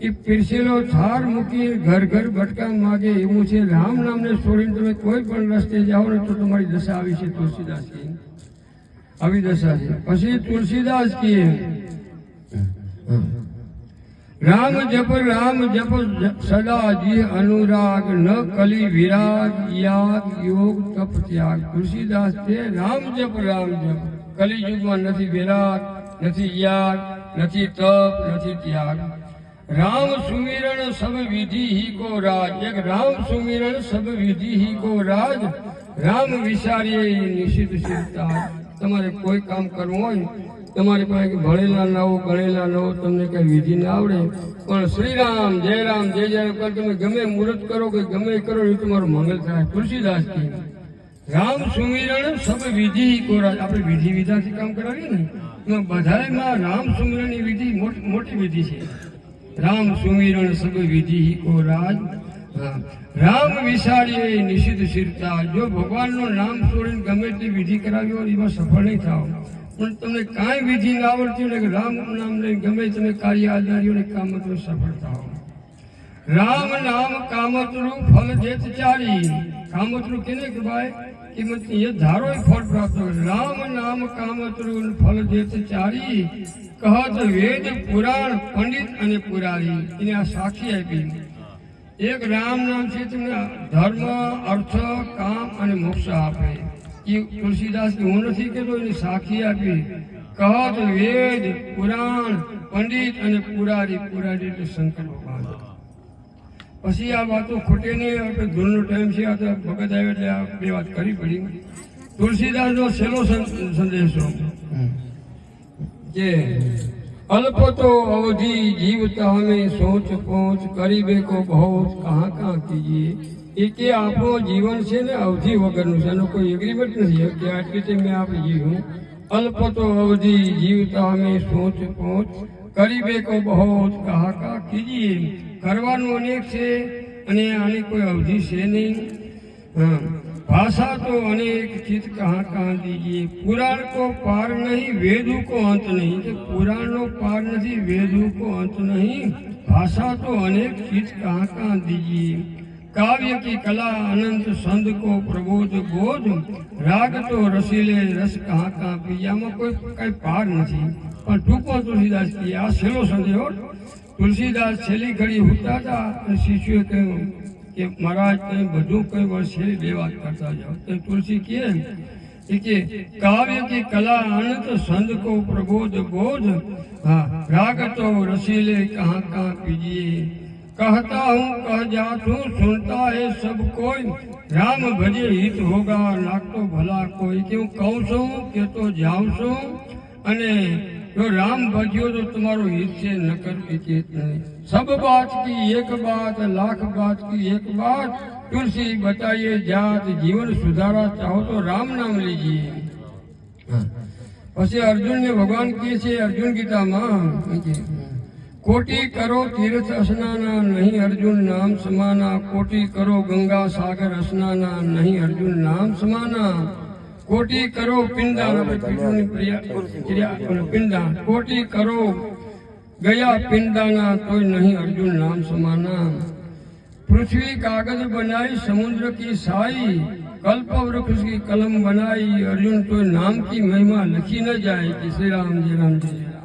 એ પીરસેલો થાર મૂકી ઘર ઘર ભટકા માગે એવું છે। રામ નામને છોડીને તમે કોઈ પણ રસ્તે જાઓ ને તો તમારી દશા આવી છે। તુલસીદાસ કી આવી દશા છે। પછી તુલસીદાસ કી રામ જપ સદા જી અનુરાગ ન કલી વિરાગ યાગ યોગ તપ ત્યાગ। તુલસીદાસ છે રામ જપ કલી યુગમાં નથી વિરાગ નથી યાગ નથી તપ નથી ત્યાગ। राम सुमिरन सब विधि ही को राज। एक राम सुमिरन सब विधि ही को राज। राम विचारिए निश्चित सिरताज। तमारे कोई काम करवो होय तमारे पासे भणेला न हो गणेला न हो तमने कई विधि न आवड़े पण श्री राम जय जय कर तमे गमे मुहूर्त करो के गमे करो ए तमारो मंगल थाय। तुलसीदास की राम सुमिरन सब विधि ही को राज। आपणे विधि विधानथी काम करावीए ने एमां बधायमां राम सुमिरननी विधि मोटी विधि छे। राम सुमिरन सब विधि ही को राज। राम विचारिए निश्चित सिरताज। जो भगवान नो नाम छोड़ीने गमे ते विधि करावी होय एमां सफल नहीं थाओ पण तमने कांई विधि न आवडती होय के राम नाम लई गमे तमे कार्य आदर्यो ने काम में सफल थाओ। राम नाम कामतरु फल देत चारी। कामतरु केने के भाई कि मत ये धारो फल प्राप्त हो। राम नाम कामतरु फल देत चारी। कहत वेद पुराण पंडित अने पुरारी इने आ साक्षी आपी। एक राम नाम से तुमने धर्म अर्थ काम अने मोक्ष आपे। ये तुलसीदास की हूँ नहीं कहतो एनी साक्षी आपी। कहत वेद पुराण पंडित अने पुरारी એટલે શંકર ભગવાન। પછી આ વાતો ખોટે નહીં। આપણે ધૂળનો ટાઈમ છે। આ તો ભગત આવ્યો એટલે આ બે વાત કરવી પડી। તુલસીદાસનો છેલ્લો સંદેશો जे अल्प तो अवधि जीवता हमें सोच पहुंच करीबे को बहुत कहाँ कहाँ कीजिए। एक आपो जीवन से ने अवधि वगरनु छे कोई एग्रीमेंट नहीं है कि आटली टाइम में आप जीवू। अल्प तो अवधि जीवता हमें सोच पहुंच करीबे को बहुत कहाँ कहाँ कीजिए। करवानुं अनेक छे अने आनी कोई अवधि छे नहीं। भाषा तो अनेक चित कहाँ कहाँ दीजिए। पुराण को पार नहीं वेदू को अंत नहीं। तो पुराण नो पार नहीं वेदू को अंत नहीं। भाषा तो अनेक चित कहाँ कहाँ दीजिए। काव्य की कला अनंत संद को प्रबोध बोध। राग तो रसीले रस कहाँ कहाँ पीजिए। आमां कोई कई पार नहीं पण टूंकमां तुलसीदास की आ छेल्लो संदेशो। तुलसीदास छेल्ली घड़ी हुता था शिष्योए कह्युं कि महाराज ते बधु कई वर्ष बे बात करता जाओ। तो तुलसी के काव्य की कला अनंत संत को प्रबोध बोध। हाँ राग तो रसीले कहाँ कहाँ पीजिए। कहता हूँ कह जात हूँ सुनता है सब कोई। राम भजे हित होगा नाक तो भला कोई। क्यों कहूँ छू के तो जाऊँ छू अने जो राम भजियो तो तुम्हारो हित से न कर विचेत नहीं। सब बात की एक बात लाख बात की एक बात। तुलसी बताइए जात जीवन सुधारा चाहो तो राम नाम लीजिए। पछी अर्जुन ने भगवान किए छे अर्जुन गीता में कोटि करो तीर्थ स्नाना नहीं अर्जुन नाम समाना। कोटि करो गंगा सागर स्नाना नहीं अर्जुन नाम समाना। कोटि करो पिंडदान पिंडदान कोटि करो गया पिंडदाना तो नहीं अर्जुन नाम समाना। पृथ्वी कागज बनाई समुद्र की साई। कल्प वृक्ष की कलम बनाई अर्जुन तो नाम की महिमा लिखी न जाए कि श्री राम जय राम जय।